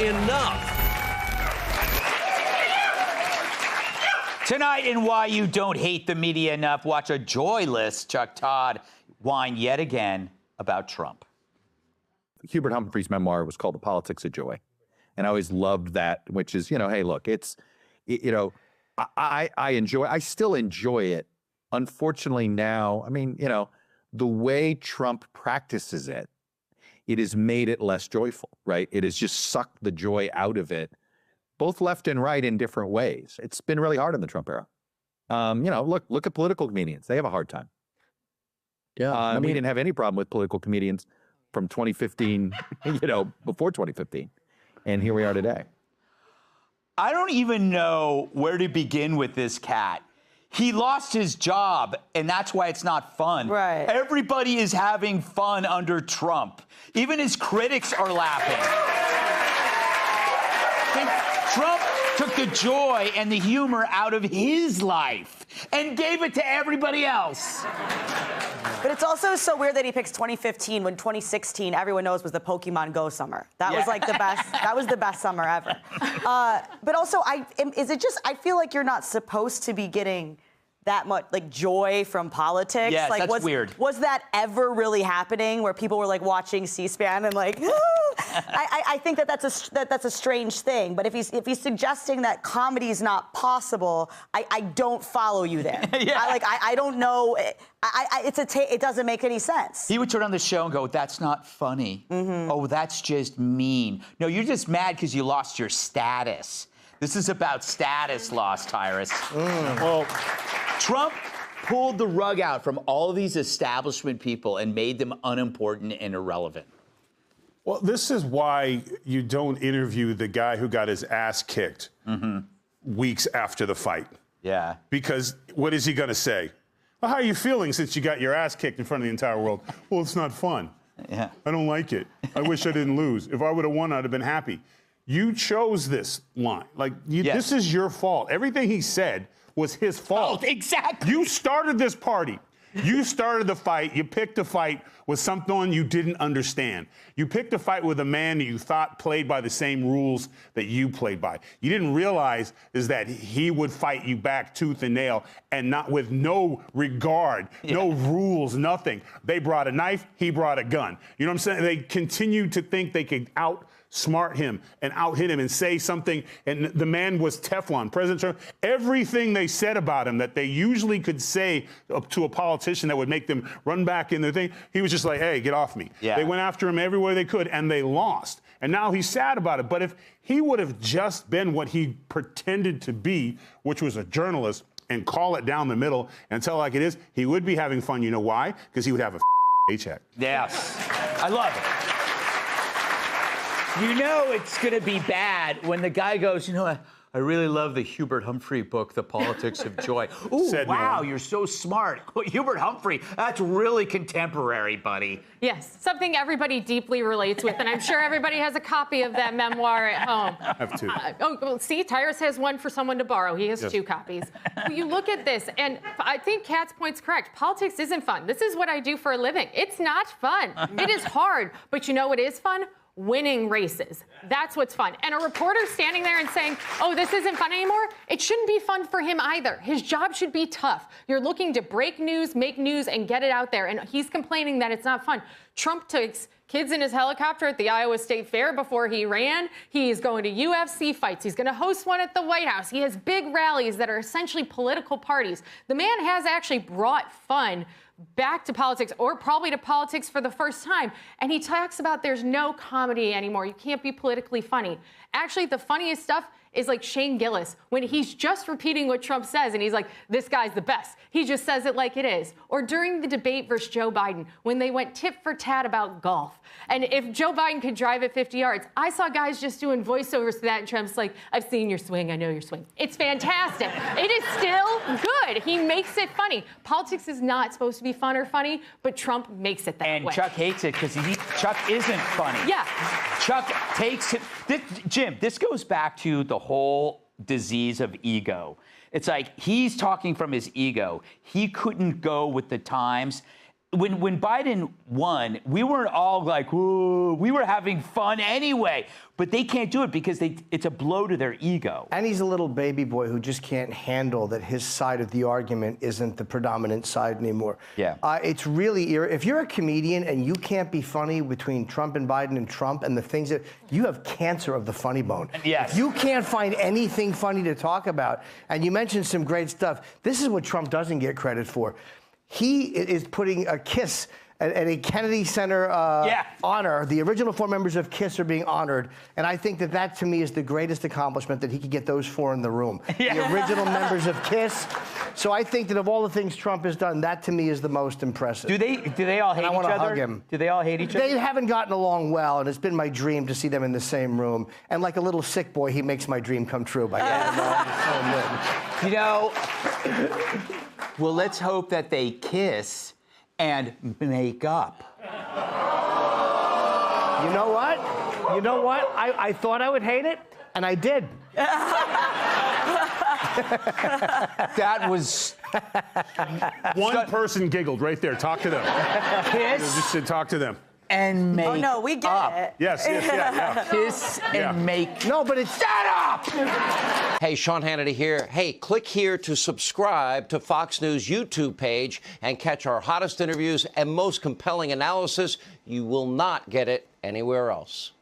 enough. Tonight in Why You Don't Hate the Media Enough, watch a joyless Chuck Todd whine yet again about Trump. Hubert Humphrey's memoir was called The Politics of Joy. And I always loved that, which is, hey, look, I still enjoy it. Unfortunately now, the way Trump practices it, it has made it less joyful, right? It has just sucked the joy out of it, both left and right in different ways. It's been really hard in the Trump era. Look at political comedians. They have a hard time. Yeah. We didn't have any problem with political comedians from 2015, before 2015. And here we are today. I don't even know where to begin with this cat. He lost his job, and that's why it's not fun. Right. Everybody is having fun under Trump. Even his critics are laughing. Trump took the joy and the humor out of his life and gave it to everybody else. But it's also so weird that he picks 2015 when 2016, everyone knows, was the Pokemon Go summer. That was like the best. That was the best summer ever. But also, I feel like you're not supposed to be getting that much joy from politics. Yes, that's weird. Was that ever really happening where people were watching C-SPAN and I think that's a strange thing. But if he's suggesting that comedy is not possible, I don't follow you there. Yeah. I don't know. It doesn't make any sense. He would turn on the show and go, "That's not funny. Mm-hmm. Oh, that's just mean. No, you're just mad because you lost your status. This is about status loss, Tyrus." Well, Trump pulled the rug out from all of these establishment people and made them unimportant and irrelevant. Well, this is why you don't interview the guy who got his ass kicked weeks after the fight. Yeah. Because what is he going to say? Well, how are you feeling since you got your ass kicked in front of the entire world? Well, it's not fun. Yeah. I don't like it. I wish I didn't lose. If I would have won, I'd have been happy. You chose this line. This is your fault. Everything he said was his fault. Oh, exactly. You started this party. You started the fight. You picked a fight with someone you didn't understand. You picked a fight with a man that you thought played by the same rules that you played by. You didn't realize is that he would fight you back tooth and nail and not with no regard, no rules, nothing. They brought a knife. He brought a gun. You know what I'm saying? They continued to think they could outsmart him and out-hit him and say something. And the man was Teflon. President Trump, everything they said about him that they usually could say to a politician that would make them run back in their thing, he was just like, hey, get off me. Yeah. They went after him everywhere they could, and they lost. And now he's sad about it. But if he would have just been what he pretended to be, which was a journalist, and call it down the middle and tell it like it is, he would be having fun. You know why? Because he would have a paycheck. Yes. I love it. You know it's going to be bad when the guy goes, I really love the Hubert Humphrey book, The Politics of Joy. Ooh, wow, you're so smart. Hubert Humphrey, that's really contemporary, buddy. Yes, something everybody deeply relates with, and I'm sure everybody has a copy of that memoir at home. I have two. See, Tyrus has one for someone to borrow. He has two copies. But you look at this, and I think Kat's point's correct. Politics isn't fun. This is what I do for a living. It's not fun. It is hard, but you know what is fun? Winning races. That's what's fun. And a reporter standing there and saying, oh, this isn't fun anymore, it shouldn't be fun for him either. His job should be tough. You're looking to break news, make news, and get it out there. And he's complaining that it's not fun. Trump takes kids in his helicopter at the Iowa State Fair before he ran. He's going to UFC fights. He's going to host one at the White House. He has big rallies that are essentially political parties. The man has actually brought fun back to politics, or probably to politics for the first time. And he talks about there's no comedy anymore. You can't be politically funny. Actually, the funniest stuff is like Shane Gillis, when he's just repeating what Trump says, and he's like, this guy's the best. He just says it like it is. Or during the debate versus Joe Biden, when they went tit for tat about golf. And if Joe Biden could drive at 50 yards, I saw guys just doing voiceovers to that, and Trump's like, I've seen your swing, I know your swing. It's fantastic. It is still good. He makes it funny. Politics is not supposed to be fun or funny, but Trump makes it that way. And Chuck hates it because Chuck isn't funny. Yeah. Chuck takes it. Jim, this goes back to the whole disease of ego. It's like he's talking from his ego. He couldn't go with the times. when Biden won, we weren't all like, "Ooh," we were having fun anyway. But they can't do it because it's a blow to their ego. And he's a little baby boy who just can't handle that his side of the argument isn't the predominant side anymore. Yeah. It's really if you're a comedian and you can't be funny between Trump and Biden and Trump and the things that you have cancer of the funny bone. Yes. If you can't find anything funny to talk about, and you mentioned some great stuff. This is what Trump doesn't get credit for. He is putting a KISS at a Kennedy Center honor. The original 4 members of KISS are being honored, and I think that to me is the greatest accomplishment, that he could get those 4 in the room. Yeah. The original members of KISS. So I think that of all the things Trump has done, that to me is the most impressive. Do they all hate I each wanna other? hug him. Do they all hate each other? They haven't gotten along well, and it's been my dream to see them in the same room. And like a little sick boy, he makes my dream come true by getting them all in the same room. You know, well, let's hope that they kiss and make up. You know what? You know what? I thought I would hate it, and I did. That was... One person giggled right there. Talk to them. Kiss Just said, talk to them. and make Oh no, we get up. it. Yes, yeah. Kiss and make... No, but it's... Shut up! Hey, Sean Hannity here. Hey, click here to subscribe to Fox News YouTube page and catch our hottest interviews and most compelling analysis. You will not get it anywhere else.